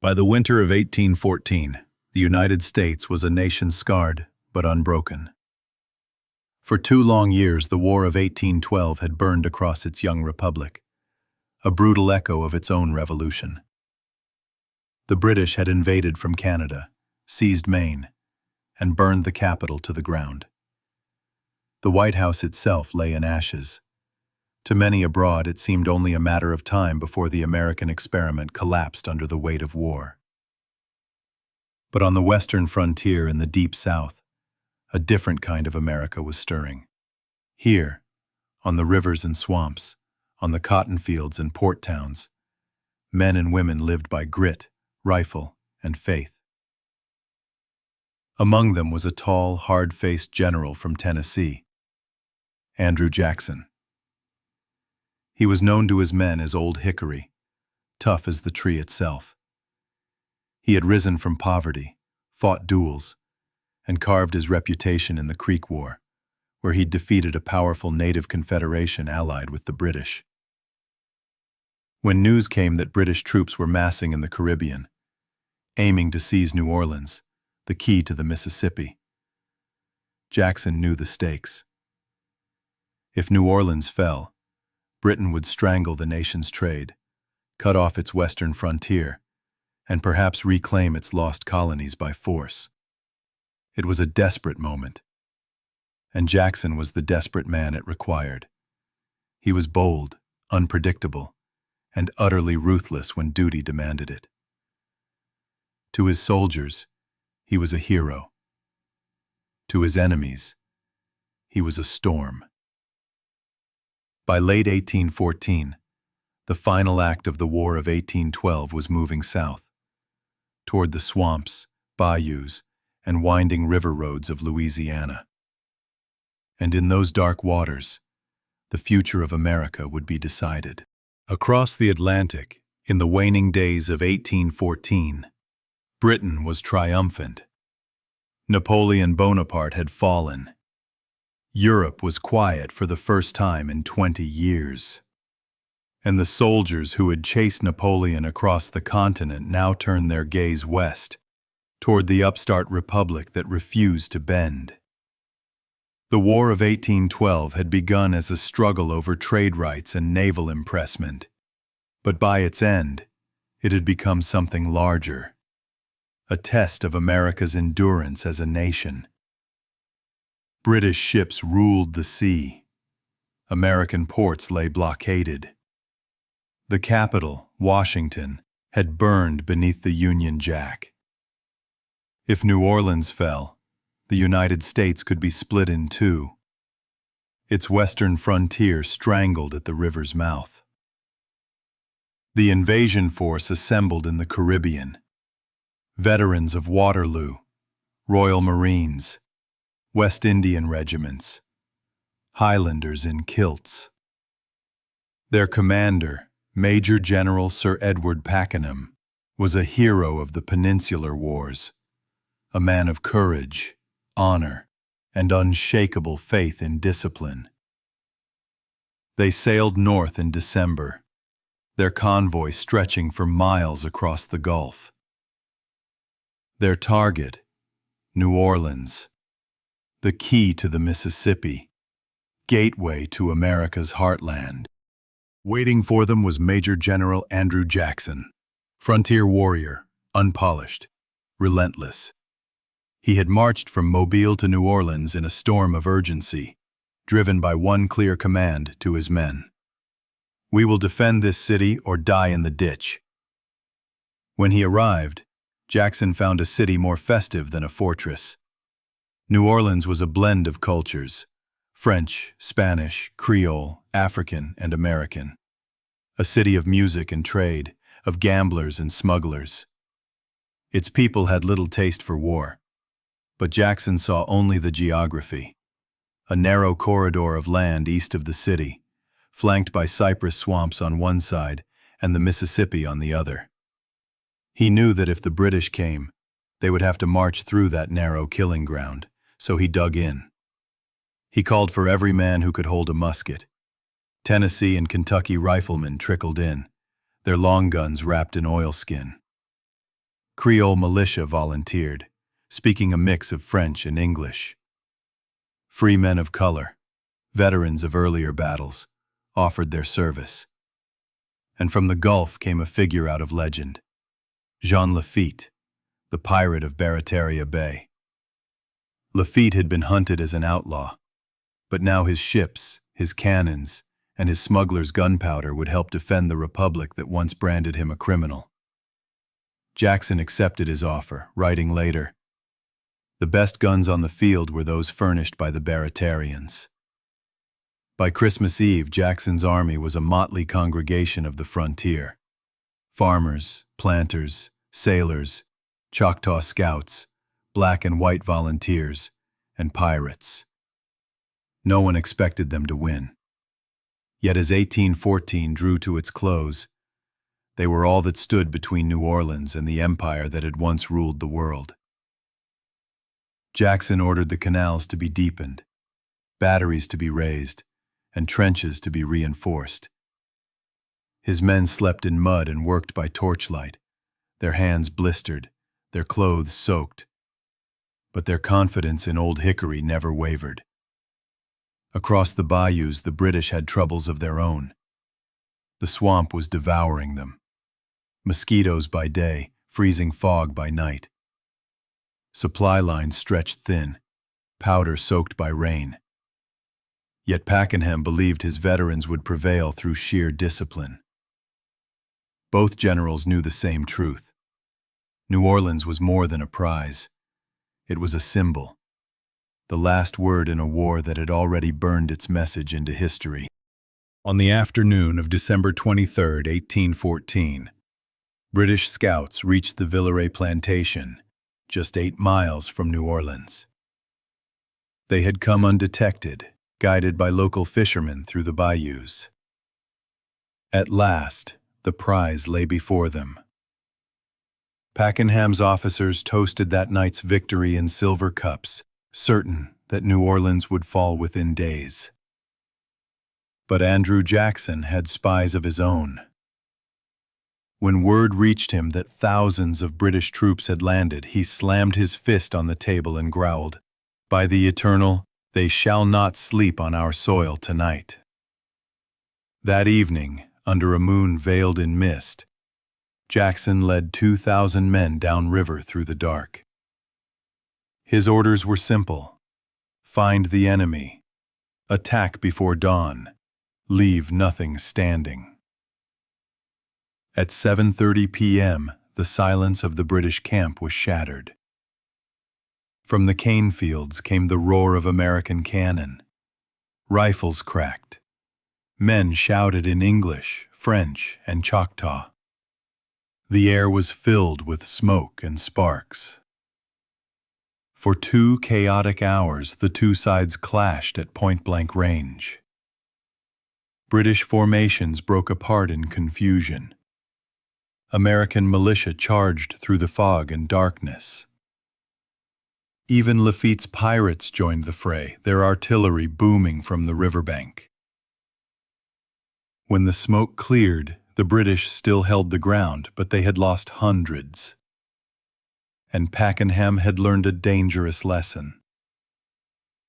By the winter of 1814, the United States was a nation scarred but unbroken. For 2 long years, the War of 1812 had burned across its young republic, a brutal echo of its own revolution. The British had invaded from Canada, seized Maine, and burned the capital to the ground. The White House itself lay in ashes. To many abroad, it seemed only a matter of time before the American experiment collapsed under the weight of war. But on the western frontier in the deep South, a different kind of America was stirring. Here, on the rivers and swamps, on the cotton fields and port towns, men and women lived by grit, rifle, and faith. Among them was a tall, hard-faced general from Tennessee, Andrew Jackson. He was known to his men as Old Hickory, tough as the tree itself. He had risen from poverty, fought duels, and carved his reputation in the Creek War, where he'd defeated a powerful native confederation allied with the British. When news came that British troops were massing in the Caribbean, aiming to seize New Orleans, the key to the Mississippi, Jackson knew the stakes. If New Orleans fell, Britain would strangle the nation's trade, cut off its western frontier, and perhaps reclaim its lost colonies by force. It was a desperate moment, and Jackson was the desperate man it required. He was bold, unpredictable, and utterly ruthless when duty demanded it. To his soldiers, he was a hero. To his enemies, he was a storm. By late 1814, the final act of the War of 1812 was moving south, toward the swamps, bayous, and winding river roads of Louisiana. And in those dark waters, the future of America would be decided. Across the Atlantic, in the waning days of 1814, Britain was triumphant. Napoleon Bonaparte had fallen. Europe was quiet for the first time in 20 years. And the soldiers who had chased Napoleon across the continent now turned their gaze west, toward the upstart republic that refused to bend. The War of 1812 had begun as a struggle over trade rights and naval impressment, but by its end, it had become something larger, a test of America's endurance as a nation. British ships ruled the sea. American ports lay blockaded. The capital, Washington, had burned beneath the Union Jack. If New Orleans fell, the United States could be split in two, its western frontier strangled at the river's mouth. The invasion force assembled in the Caribbean. Veterans of Waterloo, Royal Marines, West Indian regiments, Highlanders in kilts. Their commander, Major General Sir Edward Pakenham, was a hero of the Peninsular Wars, a man of courage, honor, and unshakable faith in discipline. They sailed north in December, their convoy stretching for miles across the Gulf. Their target, New Orleans, the key to the Mississippi, gateway to America's heartland. Waiting for them was Major General Andrew Jackson, frontier warrior, unpolished, relentless. He had marched from Mobile to New Orleans in a storm of urgency, driven by one clear command to his men: "We will defend this city or die in the ditch." When he arrived, Jackson found a city more festive than a fortress. New Orleans was a blend of cultures: French, Spanish, Creole, African, and American. A city of music and trade, of gamblers and smugglers. Its people had little taste for war, but Jackson saw only the geography: a narrow corridor of land east of the city, flanked by cypress swamps on one side and the Mississippi on the other. He knew that if the British came, they would have to march through that narrow killing ground, so he dug in. He called for every man who could hold a musket. Tennessee and Kentucky riflemen trickled in, their long guns wrapped in oilskin. Creole militia volunteered, speaking a mix of French and English. Free men of color, veterans of earlier battles, offered their service. And from the Gulf came a figure out of legend, Jean Lafitte, the pirate of Barataria Bay. Lafitte had been hunted as an outlaw, but now his ships, his cannons, and his smuggler's gunpowder would help defend the republic that once branded him a criminal. Jackson accepted his offer, writing later, "The best guns on the field were those furnished by the Baratarians." By Christmas Eve, Jackson's army was a motley congregation of the frontier. Farmers, planters, sailors, Choctaw scouts, black and white volunteers, and pirates. No one expected them to win. Yet as 1814 drew to its close, they were all that stood between New Orleans and the empire that had once ruled the world. Jackson ordered the canals to be deepened, batteries to be raised, and trenches to be reinforced. His men slept in mud and worked by torchlight, their hands blistered, their clothes soaked. But their confidence in Old Hickory never wavered. Across the bayous, the British had troubles of their own. The swamp was devouring them. Mosquitoes by day, freezing fog by night. Supply lines stretched thin, powder soaked by rain. Yet Pakenham believed his veterans would prevail through sheer discipline. Both generals knew the same truth. New Orleans was more than a prize. It was a symbol, the last word in a war that had already burned its message into history. On the afternoon of December 23, 1814, British scouts reached the Villeray plantation, just 8 miles from New Orleans. They had come undetected, guided by local fishermen through the bayous. At last, the prize lay before them. Pakenham's officers toasted that night's victory in silver cups, certain that New Orleans would fall within days. But Andrew Jackson had spies of his own. When word reached him that thousands of British troops had landed, he slammed his fist on the table and growled, "By the Eternal, they shall not sleep on our soil tonight." That evening, under a moon veiled in mist, Jackson led 2,000 men downriver through the dark. His orders were simple: find the enemy, attack before dawn, leave nothing standing. At 7:30 p.m., the silence of the British camp was shattered. From the cane fields came the roar of American cannon. Rifles cracked. Men shouted in English, French, and Choctaw. The air was filled with smoke and sparks. For 2 chaotic hours, the two sides clashed at point-blank range. British formations broke apart in confusion. American militia charged through the fog and darkness. Even Lafitte's pirates joined the fray, their artillery booming from the riverbank. When the smoke cleared, the British still held the ground, but they had lost hundreds. And Pakenham had learned a dangerous lesson.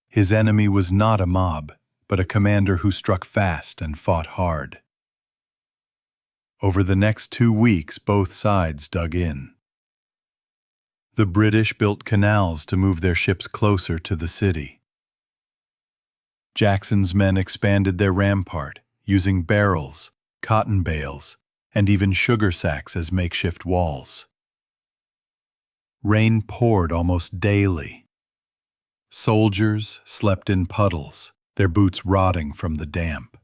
His enemy was not a mob, but a commander who struck fast and fought hard. Over the next 2 weeks, both sides dug in. The British built canals to move their ships closer to the city. Jackson's men expanded their rampart, using barrels, cotton bales, and even sugar sacks as makeshift walls. Rain poured almost daily. Soldiers slept in puddles, their boots rotting from the damp.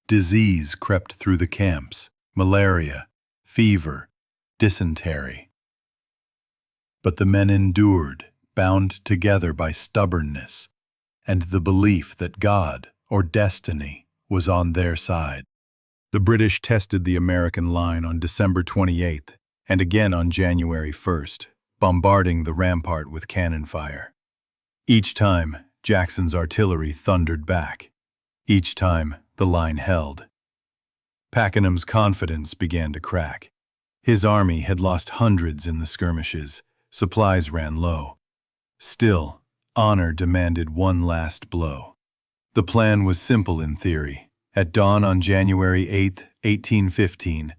Disease crept through the camps: malaria, fever, dysentery. But the men endured, bound together by stubbornness and the belief that God, or destiny, was on their side. The British tested the American line on December 28th and again on January 1st, bombarding the rampart with cannon fire. Each time, Jackson's artillery thundered back. Each time, the line held. Pakenham's confidence began to crack. His army had lost hundreds in the skirmishes, supplies ran low. Still, honor demanded one last blow. The plan was simple in theory. At dawn on January 8, 1815,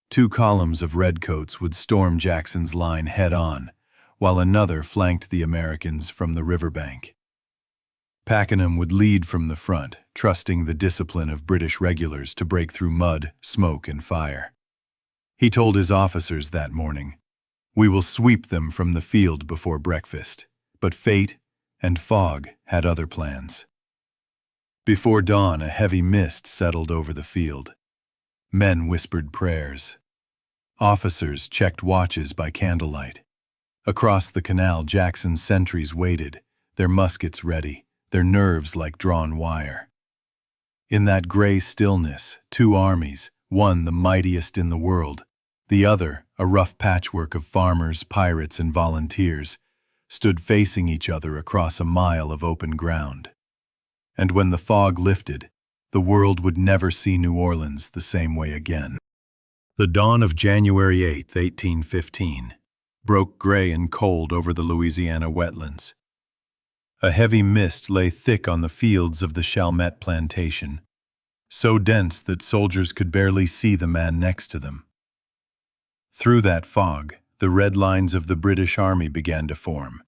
2 columns of redcoats would storm Jackson's line head-on, while another flanked the Americans from the riverbank. Pakenham would lead from the front, trusting the discipline of British regulars to break through mud, smoke, and fire. He told his officers that morning, "We will sweep them from the field before breakfast." But fate and fog had other plans. Before dawn, a heavy mist settled over the field. Men whispered prayers. Officers checked watches by candlelight. Across the canal, Jackson's sentries waited, their muskets ready, their nerves like drawn wire. In that gray stillness, 2 armies, one the mightiest in the world, the other a rough patchwork of farmers, pirates, and volunteers, stood facing each other across a mile of open ground. And when the fog lifted, the world would never see New Orleans the same way again. The dawn of January 8, 1815, broke gray and cold over the Louisiana wetlands. A heavy mist lay thick on the fields of the Chalmette plantation, so dense that soldiers could barely see the man next to them. Through that fog, the red lines of the British Army began to form.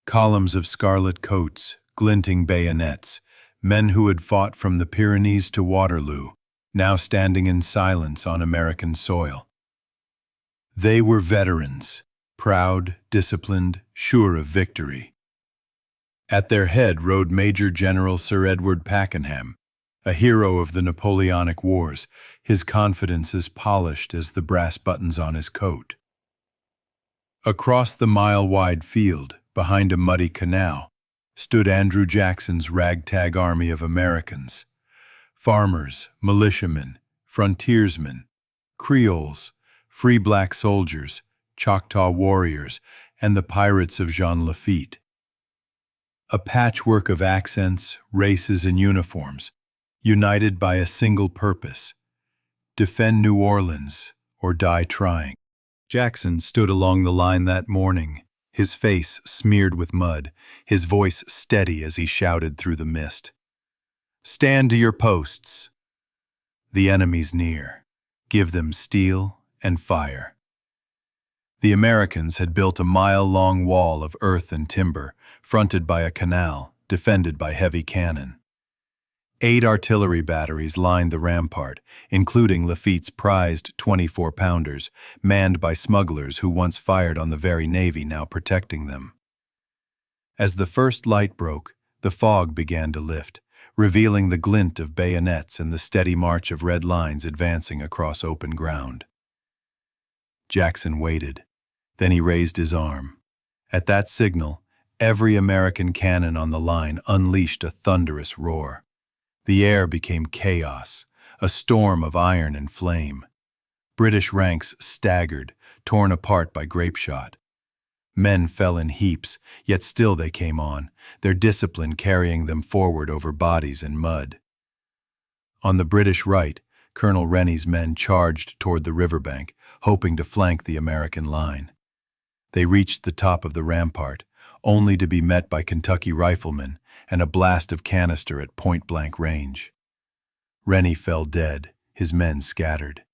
Columns of scarlet coats, glinting bayonets, men who had fought from the Pyrenees to Waterloo, now standing in silence on American soil. They were veterans, proud, disciplined, sure of victory. At their head rode Major General Sir Edward Pakenham, a hero of the Napoleonic Wars, his confidence as polished as the brass buttons on his coat. Across the mile-wide field, behind a muddy canal, stood Andrew Jackson's ragtag army of Americans. Farmers, militiamen, frontiersmen, Creoles, free black soldiers, Choctaw warriors, and the pirates of Jean Lafitte. A patchwork of accents, races, and uniforms, united by a single purpose: defend New Orleans or die trying. Jackson stood along the line that morning, his face smeared with mud, his voice steady as he shouted through the mist. "Stand to your posts. The enemy's near. Give them steel and fire." The Americans had built a mile-long wall of earth and timber, fronted by a canal, defended by heavy cannon. 8 artillery batteries lined the rampart, including Lafitte's prized 24-pounders, manned by smugglers who once fired on the very Navy now protecting them. As the first light broke, the fog began to lift, revealing the glint of bayonets and the steady march of red lines advancing across open ground. Jackson waited. Then he raised his arm. At that signal, every American cannon on the line unleashed a thunderous roar. The air became chaos, a storm of iron and flame. British ranks staggered, torn apart by grapeshot. Men fell in heaps, yet still they came on, their discipline carrying them forward over bodies and mud. On the British right, Colonel Rennie's men charged toward the riverbank, hoping to flank the American line. They reached the top of the rampart, only to be met by Kentucky riflemen and a blast of canister at point-blank range. Rennie fell dead, his men scattered.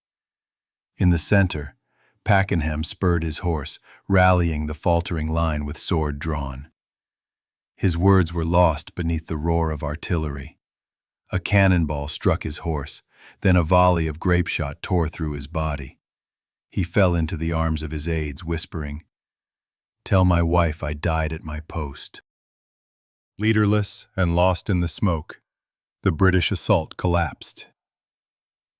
In the center, Pakenham spurred his horse, rallying the faltering line with sword drawn. His words were lost beneath the roar of artillery. A cannonball struck his horse, then a volley of grapeshot tore through his body. He fell into the arms of his aides, whispering, "Tell my wife I died at my post." Leaderless and lost in the smoke, the British assault collapsed.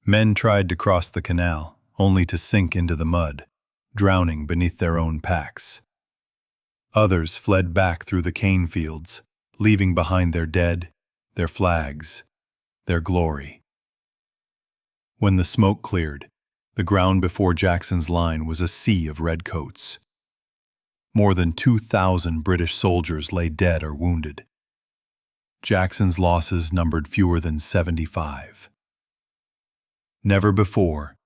Men tried to cross the canal, only to sink into the mud, drowning beneath their own packs. Others fled back through the cane fields, leaving behind their dead, their flags, their glory. When the smoke cleared, the ground before Jackson's line was a sea of redcoats. More than 2,000 British soldiers lay dead or wounded. Jackson's losses numbered fewer than 75. Never before,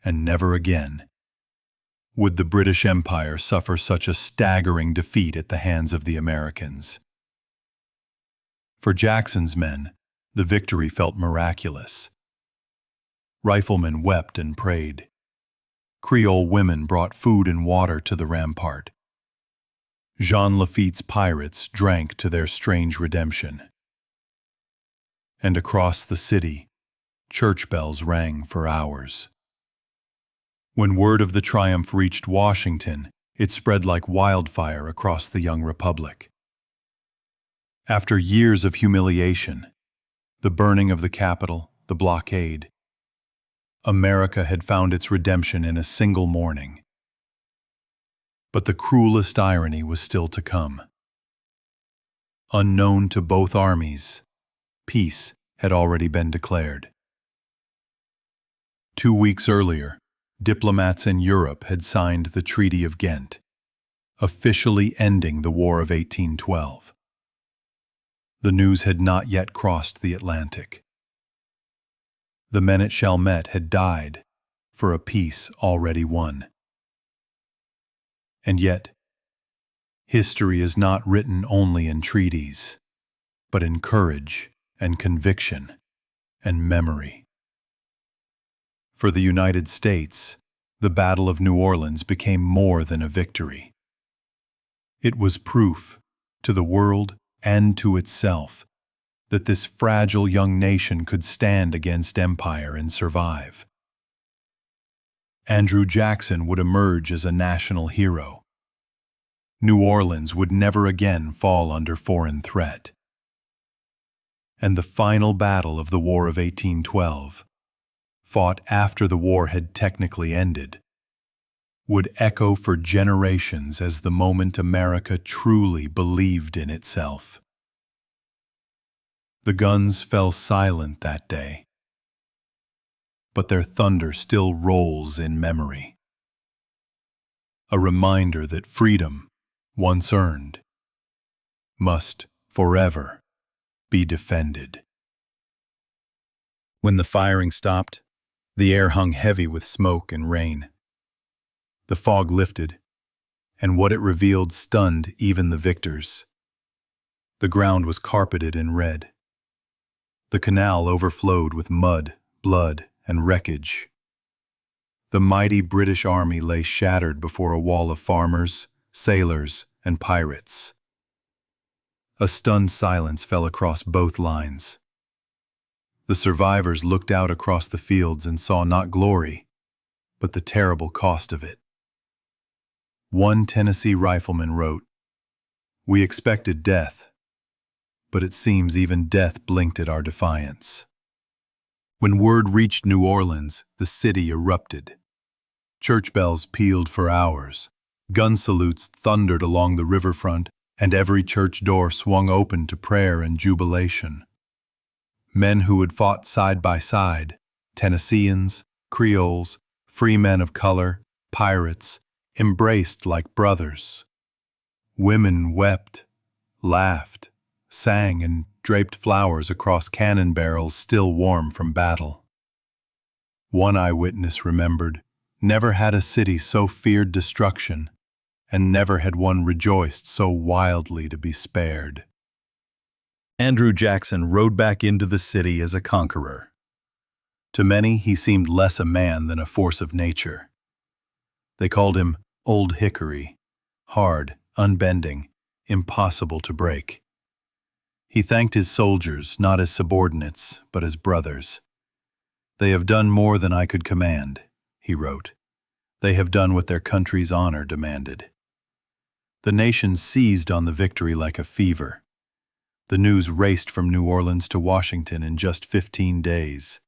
and never again, would the British Empire suffer such a staggering defeat at the hands of the Americans. For Jackson's men, the victory felt miraculous. Riflemen wept and prayed. Creole women brought food and water to the rampart. Jean Lafitte's pirates drank to their strange redemption. And across the city, church bells rang for hours. When word of the triumph reached Washington, it spread like wildfire across the young republic. After years of humiliation, the burning of the Capitol, the blockade, America had found its redemption in a single morning. But the cruelest irony was still to come. Unknown to both armies, peace had already been declared. 2 weeks earlier, diplomats in Europe had signed the Treaty of Ghent, officially ending the War of 1812. The news had not yet crossed the Atlantic. The men at Chalmette had died for a peace already won. And yet, history is not written only in treaties, but in courage and conviction and memory. For the United States, the Battle of New Orleans became more than a victory. It was proof, to the world and to itself, that this fragile young nation could stand against empire and survive. Andrew Jackson would emerge as a national hero. New Orleans would never again fall under foreign threat. And the final battle of the War of 1812, fought after the war had technically ended, would echo for generations as the moment America truly believed in itself. The guns fell silent that day, but their thunder still rolls in memory. A reminder that freedom, once earned, must forever be defended. When the firing stopped, the air hung heavy with smoke and rain. The fog lifted, and what it revealed stunned even the victors. The ground was carpeted in red. The canal overflowed with mud, blood, and wreckage. The mighty British army lay shattered before a wall of farmers, sailors, and pirates. A stunned silence fell across both lines. The survivors looked out across the fields and saw not glory, but the terrible cost of it. One Tennessee rifleman wrote, "We expected death, but it seems even death blinked at our defiance." When word reached New Orleans, the city erupted. Church bells pealed for hours, gun salutes thundered along the riverfront, and every church door swung open to prayer and jubilation. Men who had fought side by side, Tennesseans, Creoles, free men of color, pirates, embraced like brothers. Women wept, laughed, sang, and draped flowers across cannon barrels still warm from battle. One eyewitness remembered, "Never had a city so feared destruction, and never had one rejoiced so wildly to be spared." Andrew Jackson rode back into the city as a conqueror. To many, he seemed less a man than a force of nature. They called him Old Hickory, hard, unbending, impossible to break. He thanked his soldiers not as subordinates, but as brothers. "They have done more than I could command," he wrote. "They have done what their country's honor demanded." The nation seized on the victory like a fever. The news raced from New Orleans to Washington in just 15 days.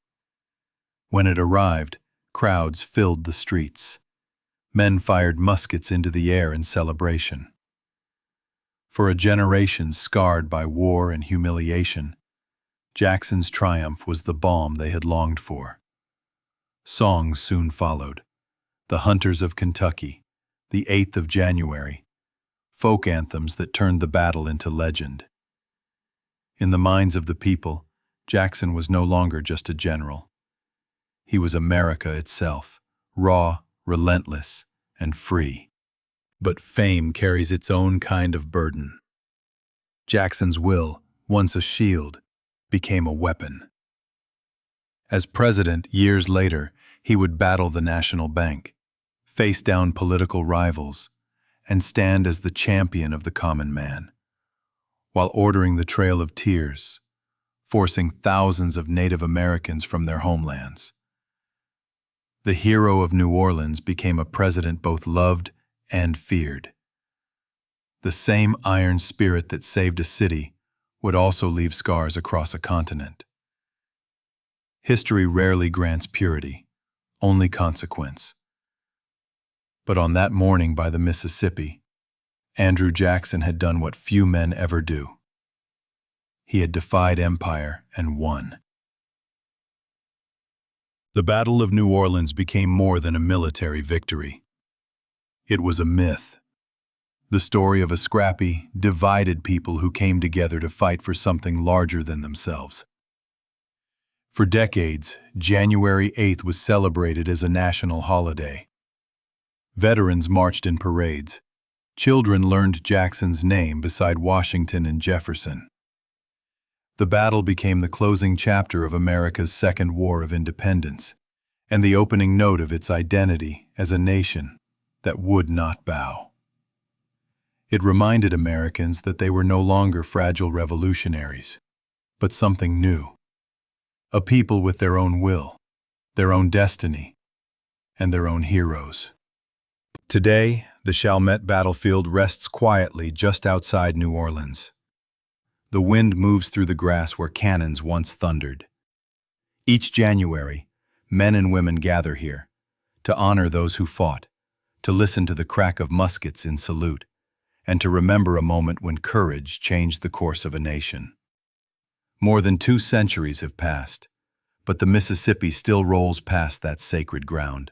When it arrived, crowds filled the streets. Men fired muskets into the air in celebration. For a generation scarred by war and humiliation, Jackson's triumph was the balm they had longed for. Songs soon followed. The Hunters of Kentucky, the 8th of January, folk anthems that turned the battle into legend. In the minds of the people, Jackson was no longer just a general. He was America itself, raw, relentless, and free. But fame carries its own kind of burden. Jackson's will, once a shield, became a weapon. As president, years later, he would battle the national bank, face down political rivals, and stand as the champion of the common man, while ordering the Trail of Tears, forcing thousands of Native Americans from their homelands. The hero of New Orleans became a president both loved and feared. The same iron spirit that saved a city would also leave scars across a continent. History rarely grants purity, only consequence. But on that morning by the Mississippi, Andrew Jackson had done what few men ever do. He had defied empire and won. The Battle of New Orleans became more than a military victory. It was a myth. The story of a scrappy, divided people who came together to fight for something larger than themselves. For decades, January 8th was celebrated as a national holiday. Veterans marched in parades. Children learned Jackson's name beside Washington and Jefferson. The battle became the closing chapter of America's Second War of Independence, and the opening note of its identity as a nation that would not bow. It reminded Americans that they were no longer fragile revolutionaries, but something new. A people with their own will, their own destiny, and their own heroes. Today, the Chalmette battlefield rests quietly just outside New Orleans. The wind moves through the grass where cannons once thundered. Each January, men and women gather here, to honor those who fought, to listen to the crack of muskets in salute, and to remember a moment when courage changed the course of a nation. More than 2 centuries have passed, but the Mississippi still rolls past that sacred ground,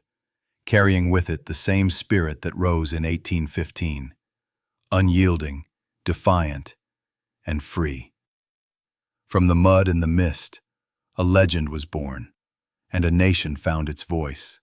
carrying with it the same spirit that rose in 1815, unyielding, defiant, and free. From the mud and the mist, a legend was born, and a nation found its voice.